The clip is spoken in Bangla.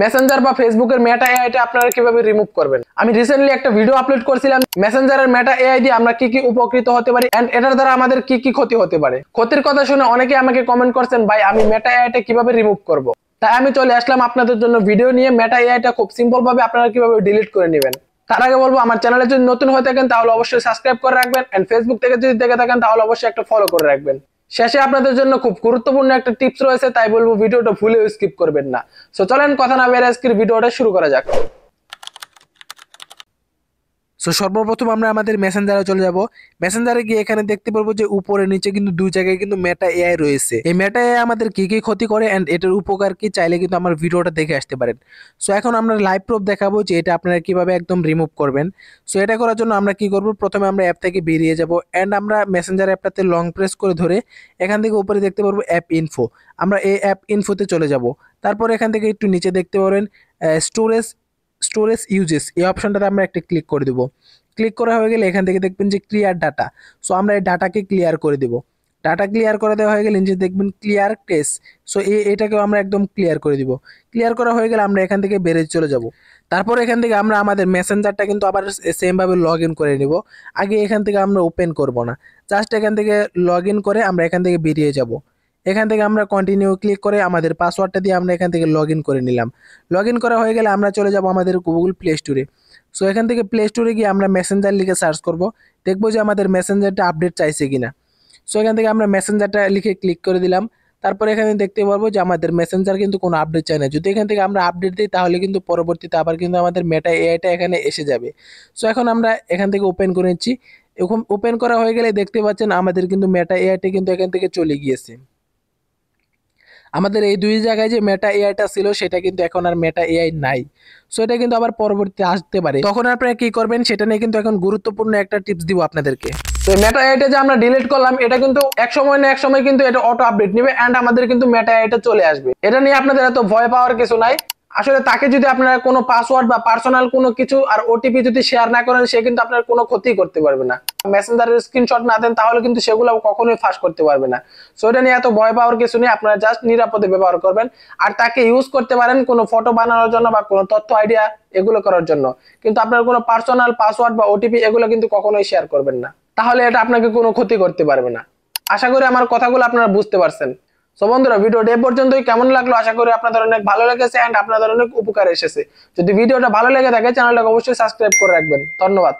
মেসেঞ্জার বা ফেসবুকের মেটা এআইটা আপনারা কিভাবে রিমুভ করবেন। আমি রিসেন্টলি একটা ভিডিও আপলোড করছিলাম মেসেঞ্জারের মেটা এআই দিয়ে আমরা কি কি উপকৃত হতে পারি এন্ড এটার দ্বারা আমাদের কি কি ক্ষতি হতে পারে। ক্ষতির কথা শুনে অনেকে আমাকে কমেন্ট করছেন, ভাই আমি মেটা এআইটা কিভাবে রিমুভ করব। তাই আমি চলে আসলাম আপনাদের জন্য ভিডিও নিয়ে মেটা এআইটা খুব সিম্পল ভাবে আপনারা কিভাবে ডিলিট করে নেবেন। তার আগে বলবো, আমার চ্যানেলে যদি নতুন হয়ে থাকেন তাহলে অবশ্যই সাবস্ক্রাইব করে রাখবেন এন্ড ফেসবুক থেকে যদি দেখে থাকেন তাহলে অবশ্যই একটা ফলো করে রাখবেন। শেষে আপনাদের জন্য খুব গুরুত্বপূর্ণ একটা টিপস রয়েছে, তাই বলবো ভিডিওটা ভুলেও স্কিপ করবেন না। সো চলেন কথা না বেরিয়ে আজকের ভিডিওটা শুরু করা যাক। সো সর্বপ্রথম আমরা আমাদের মেসেঞ্জারে চলে যাব। মেসেঞ্জারে গিয়ে এখানে দেখতে পারবো যে উপরে নিচে কিন্তু দুই জায়গায় কিন্তু মেটা এআই রয়েছে। এই মেটা এআই আমাদের কি কি ক্ষতি করে এন্ড এটার উপকার কি, চাইলে কিন্তু আমার ভিডিওটা দেখে আসতে পারেন। সো এখন আমরা লাইভ প্রুফ দেখাবো যে এটা আপনারা কিভাবে একদম রিমুভ করবেন। সো এটা করার জন্য আমরা কি করব, প্রথমে আমরা অ্যাপ থেকে বেরিয়ে যাব এন্ড আমরা মেসেঞ্জার অ্যাপটাতে লং প্রেস করে ধরে এখান থেকে উপরে দেখতে পারবো অ্যাপ ইনফো। আমরা এই অ্যাপ ইনফোতে চলে যাব। তারপর এখান থেকে একটু নিচে দেখতে পারবেন স্টোরেজ ইউজেস, এই অপশনটাতে আমরা একটা ক্লিক করে দেবো। ক্লিক করা হয়ে গেলে এখান থেকে দেখবেন যে ক্লিয়ার ডাটা। সো আমরা এই ডাটাকে ক্লিয়ার করে দেবো। ডাটা ক্লিয়ার করে দেওয়া হয়ে গেলে নিচে দেখবেন ক্লিয়ার কেস। সো এটাকেও আমরা একদম ক্লিয়ার করে দিব। ক্লিয়ার করা হয়ে গেলে আমরা এখান থেকে বেরিয়ে চলে যাব। তারপর এখান থেকে আমরা আমাদের মেসেঞ্জারটা কিন্তু আবার সেমভাবে লগ ইন করে নিব। আগে এখান থেকে আমরা ওপেন করব না, জাস্ট এখান থেকে লগ ইন করে আমরা এখান থেকে বেরিয়ে যাব। এখান থেকে আমরা কন্টিনিউ ক্লিক করে আমাদের পাসওয়ার্ডটা দিয়ে আমরা এখান থেকে লগ ইন করে নিলাম। লগ ইন করা হয়ে গেলে আমরা চলে যাব আমাদের গুগল প্লে স্টোরে। সো এখান থেকে প্লে স্টোরে গিয়ে আমরা মেসেঞ্জার লিখে সার্চ করব, দেখবো যে আমাদের মেসেঞ্জারটা আপডেট চাইছে কিনা। সো এখান থেকে আমরা মেসেঞ্জারটা লিখে ক্লিক করে দিলাম। তারপর এখানে দেখতে পারবো যে আমাদের মেসেঞ্জার কিন্তু কোনো আপডেট চায় না। যদি এখান থেকে আমরা আপডেট দিই তাহলে কিন্তু পরবর্তীতে আবার কিন্তু আমাদের মেটা এআইটা এখানে এসে যাবে। সো এখন আমরা এখান থেকে ওপেন করে নিচ্ছি। এখন ওপেন করা হয়ে গেলে দেখতে পাচ্ছেন আমাদের কিন্তু মেটা এআইটা কিন্তু এখান থেকে চলে গিয়েছে। আমাদের এই দুই জায়গায় যে মেটা এআইটা ছিল সেটা কিন্তু এখন আর মেটা এআই নাই। সো এটা কিন্তু আবার পরবর্তীতে আসতে পারে, তখন আপনারা কি করবেন সেটা নিয়ে কিন্তু এখন গুরুত্বপূর্ণ একটা টিপস দিব আপনাদেরকে। তো মেটা এআইটা যে আমরা ডিলিট করলাম এটা কিন্তু এক সময় না এক সময় কিন্তু এটা অটো আপডেট নেবে এন্ড আমাদের কিন্তু মেটা এআইটা চলে আসবে। এটা নিয়ে আপনাদের এত ভয় পাওয়ার কিছু নাই। আসলে তাকে যদি আপনারা কোনো পাসওয়ার্ড বা পার্সোনাল কোনো কিছু আর ওটিপি যদি শেয়ার না করেন সে কিন্তু আপনার কোনো ক্ষতি করতে পারবে না। মেসেঞ্জারের স্ক্রিনশট না দেন তাহলে কিন্তু সেগুলো কখনোই ফাঁস করতে পারবে না। সো এটা নিয়ে এত ভয় পাওয়ার কিছু নেই, আপনারা জাস্ট নিরাপদে ব্যবহার করবেন। আর তাকে ইউজ করতে পারেন কোনো ফটো বানানোর জন্য বা কোনো তথ্য আইডিয়া এগুলো করার জন্য, কিন্তু আপনার কোনো পার্সোনাল পাসওয়ার্ড বা ওটিপি এগুলো কিন্তু কখনোই শেয়ার করবেন না, তাহলে এটা আপনাকে কোনো ক্ষতি করতে পারবে না। আশা করি আমার কথাগুলো আপনারা বুঝতে পারছেন। সো বন্ধুরা, ভিডিওটা এই পর্যন্তই। কেমন লাগলো আশা করি আপনাদের অনেক ভালো লেগেছে এন্ড আপনাদের অনেক উপকার এসেছে। যদি ভিডিওটা ভালো লেগে থাকে চ্যানেলটাকে অবশ্যই সাবস্ক্রাইব করে রাখবেন। ধন্যবাদ।